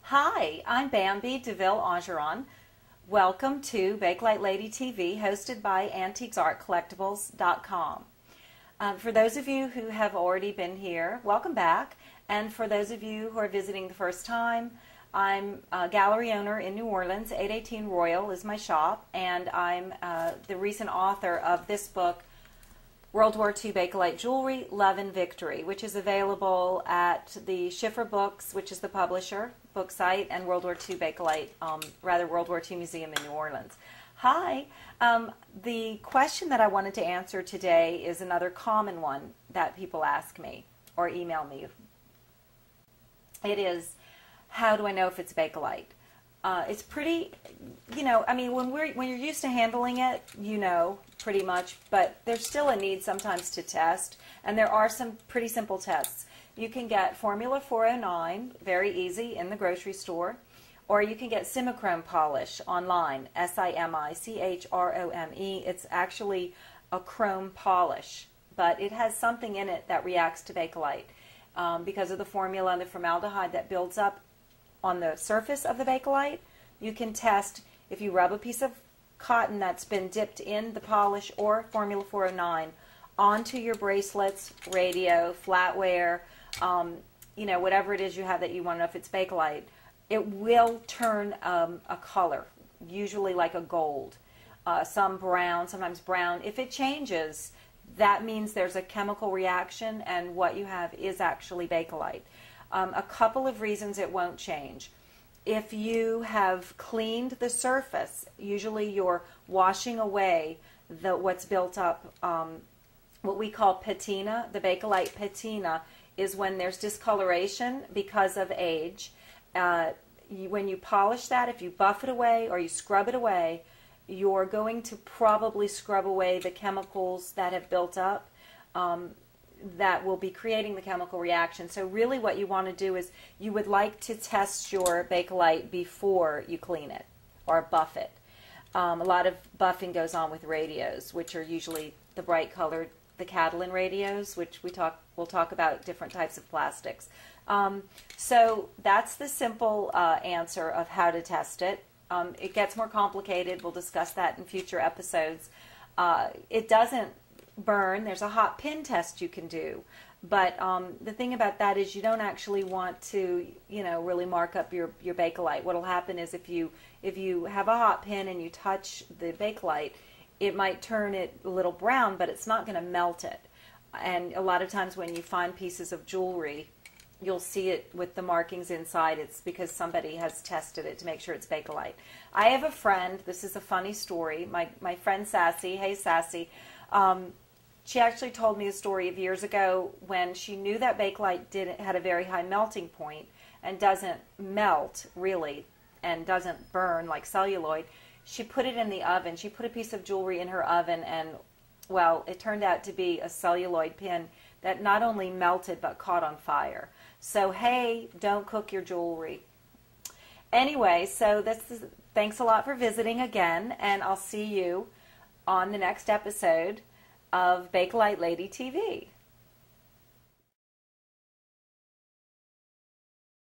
Hi, I'm Bambi DeVille. Welcome to Bakelite Lady TV, hosted by antiquesartcollectibles.com. For those of you who have already been here, welcome back. And for those of you who are visiting the first time, I'm a gallery owner in New Orleans. 818 Royal is my shop, and I'm the recent author of this book, World War II Bakelite Jewelry, Love and Victory, which is available at the Schiffer Books, which is the publisher, book site, and World War II Bakelite, World War II Museum in New Orleans. Hi. The question that I wanted to answer today is another common one that people ask me or email me. It is, how do I know if it's Bakelite? It's pretty, I mean, when you're used to handling it, pretty much, but there's still a need sometimes to test, and there are some pretty simple tests. You can get Formula 409, very easy, in the grocery store, or you can get Simichrome polish online, S-I-M-I-C-H-R-O-M-E. It's actually a chrome polish, but it has something in it that reacts to Bakelite because of the formula and the formaldehyde that builds up on the surface of the Bakelite. You can test if you rub a piece of cotton that's been dipped in the polish or Formula 409 onto your bracelets, radio, flatware, whatever it is you have that you want to know if it's Bakelite. It will turn a color, usually like a gold, some brown, sometimes brown. If it changes, that means there's a chemical reaction and what you have is actually Bakelite. A couple of reasons it won't change. If you have cleaned the surface, usually you're washing away what's built up, what we call patina. The Bakelite patina is when there's discoloration because of age. When you polish that, if you buff it away or you scrub it away, you're going to probably scrub away the chemicals that have built up that will be creating the chemical reaction. So really what you want to do is you would like to test your Bakelite before you clean it or buff it. A lot of buffing goes on with radios, which are usually the bright colored, the Catalan radios, which we'll talk about different types of plastics. So that's the simple answer of how to test it. It gets more complicated. We'll discuss that in future episodes. It doesn't burn. There's a hot pin test you can do, but the thing about that is you don't actually want to really mark up your Bakelite. What'll happen is if you have a hot pin and you touch the Bakelite, it might turn it a little brown, but it's not going to melt it. And a lot of times when you find pieces of jewelry, you'll see it with the markings inside. It's because somebody has tested it to make sure it's Bakelite. I have a friend, this is a funny story, my friend Sassy. Hey Sassy. She actually told me a story of years ago when she knew that Bakelite had a very high melting point and doesn't melt really and doesn't burn like celluloid. She put it in the oven. She put a piece of jewelry in her oven, and well, it turned out to be a celluloid pin that not only melted but caught on fire. So hey, don't cook your jewelry. Anyway, so thanks a lot for visiting again, and I'll see you on the next episode of Bakelite Lady TV.